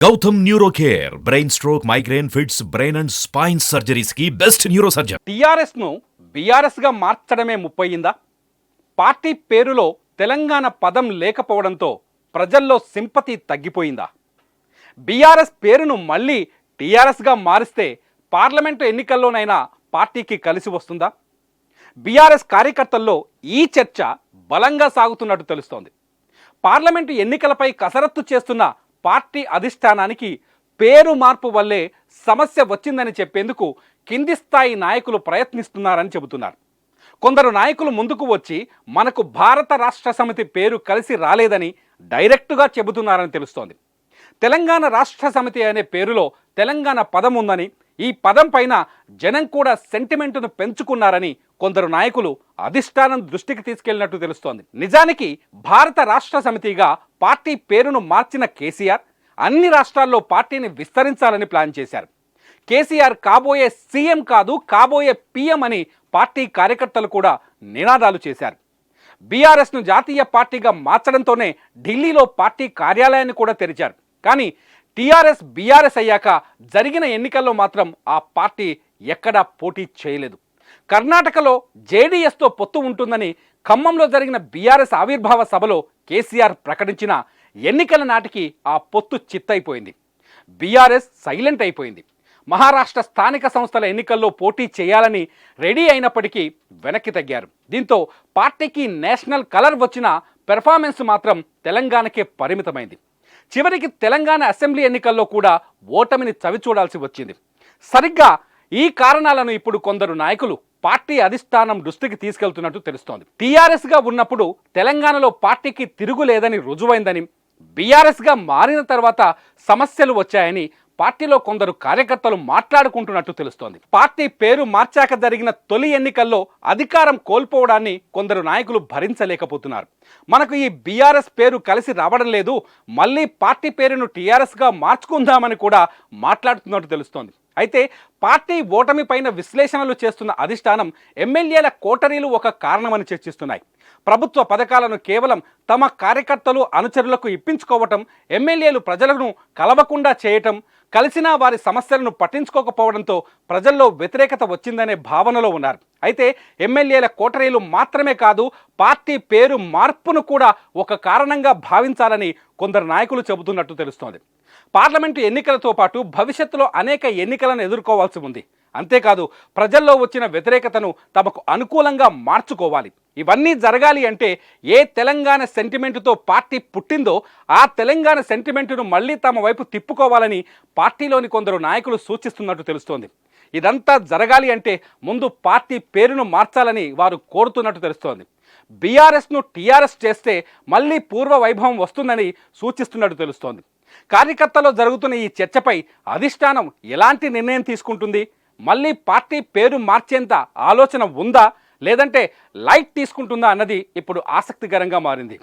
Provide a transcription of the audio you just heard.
Gautam neuro care brain stroke migraine fits brain and spine surgeries కి best neuro surgeon. TRS ను BRS గా మార్చడమే ముప్పయిందా? Party పేరులో తెలంగాణ పదం లేకపోవడంతో ప్రజల్లో సింపతి తగ్గిపోయిందా? బీఆర్ఎస్ పేరును మళ్ళీ టీఆర్ఎస్ గా మారిస్తే పార్లమెంటు ఎన్నికల్లోనైనా పార్టీకి కలిసి వస్తుందా? బీఆర్ఎస్ కార్యకర్తల్లో ఈ చర్చ బలంగా సాగుతున్నట్టు తెలుస్తోంది. పార్లమెంటు ఎన్నికలపై కసరత్తు చేస్తున్న పార్టీ అధిష్టానానికి పేరు మార్పు వల్లే సమస్య వచ్చిందని చెప్పేందుకు కింది స్థాయి నాయకులు ప్రయత్నిస్తున్నారని చెబుతున్నారు. కొందరు నాయకులు ముందుకు వచ్చి మనకు భారత రాష్ట్ర సమితి పేరు కలిసి రాలేదని డైరెక్టుగా చెబుతున్నారని తెలుస్తోంది. తెలంగాణ రాష్ట్ర సమితి అనే పేరులో తెలంగాణ పదం ఉందని, ఈ పదం పైన జనం కూడా సెంటిమెంటును పెంచుకున్నారని కొందరు నాయకులు అధిష్టానం దృష్టికి తీసుకెళ్లినట్టు తెలుస్తోంది. నిజానికి భారత రాష్ట్ర సమితిగా పార్టీ పేరును మార్చిన కేసీఆర్ అన్ని రాష్ట్రాల్లో పార్టీని విస్తరించాలని ప్లాన్ చేశారు. కేసీఆర్ కాబోయే సీఎం కాదు, కాబోయే పీఎం అని పార్టీ కార్యకర్తలు కూడా నినాదాలు చేశారు. బీఆర్ఎస్ను జాతీయ పార్టీగా మార్చడంతోనే ఢిల్లీలో పార్టీ కార్యాలయాన్ని కూడా తెరిచారు. కానీ టీఆర్ఎస్ బీఆర్ఎస్ అయ్యాక జరిగిన ఎన్నికల్లో మాత్రం ఆ పార్టీ ఎక్కడా పోటీ చేయలేదు. కర్ణాటకలో జేడీఎస్తో పొత్తు ఉంటుందని ఖమ్మంలో జరిగిన బీఆర్ఎస్ ఆవిర్భావ సభలో కేసీఆర్ ప్రకటించిన ఎన్నికల నాటికి ఆ పొత్తు చిత్తైపోయింది. బీఆర్ఎస్ సైలెంట్ అయిపోయింది. మహారాష్ట్ర స్థానిక సంస్థల ఎన్నికల్లో పోటీ చేయాలని రెడీ అయినప్పటికీ వెనక్కి తగ్గారు. దీంతో పార్టీకి నేషనల్ కలర్ వచ్చిన పెర్ఫార్మెన్స్ మాత్రం తెలంగాణకే పరిమితమైంది. చివరికి తెలంగాణ అసెంబ్లీ ఎన్నికల్లో కూడా ఓటమిని చవిచూడాల్సి వచ్చింది. సరిగ్గా ఈ కారణాలను ఇప్పుడు కొందరు నాయకులు పార్టీ అధిష్టానం దృష్టికి తీసుకెళ్తున్నట్టు తెలుస్తోంది. టీఆర్ఎస్గా ఉన్నప్పుడు తెలంగాణలో పార్టీకి తిరుగులేదని రుజువైందని, బీఆర్ఎస్గా మారిన తర్వాత సమస్యలు వచ్చాయని పార్టీలో కొందరు కార్యకర్తలు మాట్లాడుకుంటున్నట్టు తెలుస్తోంది. పార్టీ పేరు మార్చాక జరిగిన తొలి ఎన్నికల్లో అధికారం కోల్పోవడాన్ని కొందరు నాయకులు భరించలేకపోతున్నారు. మనకు ఈ బీఆర్ఎస్ పేరు కలిసి రావడం లేదు, మళ్ళీ పార్టీ పేరును టీఆర్ఎస్గా మార్చుకుందామని కూడా మాట్లాడుతున్నట్టు తెలుస్తోంది. అయితే పార్టీ ఓటమి పైన విశ్లేషణలు చేస్తున్న అధిష్టానం ఎమ్మెల్యేల కోటరీలు ఒక కారణమని చర్చిస్తున్నాయి. ప్రభుత్వ పథకాలను కేవలం తమ కార్యకర్తలు అనుచరులకు ఇప్పించుకోవటం, ఎమ్మెల్యేలు ప్రజలను కలవకుండా చేయటం, కలిసినా వారి సమస్యలను పట్టించుకోకపోవడంతో ప్రజల్లో వ్యతిరేకత వచ్చిందనే భావనలో ఉన్నారు. అయితే ఎమ్మెల్యేల కోటరీలు మాత్రమే కాదు, పార్టీ పేరు మార్పును కూడా ఒక కారణంగా భావించాలని కొందరు నాయకులు చెబుతున్నట్టు తెలుస్తోంది. పార్లమెంటు ఎన్నికలతో పాటు భవిష్యత్తులో అనేక ఎన్నికలను ఎదుర్కోవాల్సి ఉంది. అంతేకాదు ప్రజల్లో వచ్చిన వ్యతిరేకతను తమకు అనుకూలంగా మార్చుకోవాలి. ఇవన్నీ జరగాలి అంటే ఏ తెలంగాణ సెంటిమెంటుతో పార్టీ పుట్టిందో ఆ తెలంగాణ సెంటిమెంటును మళ్ళీ తమ వైపు తిప్పుకోవాలని పార్టీలోని కొందరు నాయకులు సూచిస్తున్నట్టు తెలుస్తోంది. ఇదంతా జరగాలి అంటే ముందు పార్టీ పేరును మార్చాలని వారు కోరుతున్నట్టు తెలుస్తోంది. బీఆర్ఎస్ను టీఆర్ఎస్ చేస్తే మళ్ళీ పూర్వ వైభవం వస్తుందని సూచిస్తున్నట్టు తెలుస్తోంది. కార్యకర్తలో జరుగుతున్న ఈ చర్చపై అధిష్టానం ఎలాంటి నిర్ణయం తీసుకుంటుంది? మళ్ళీ పార్టీ పేరు మార్చేంత ఆలోచన ఉందా, లేదంటే లైట్ తీసుకుంటుందా అన్నది ఇప్పుడు ఆసక్తికరంగా మారింది.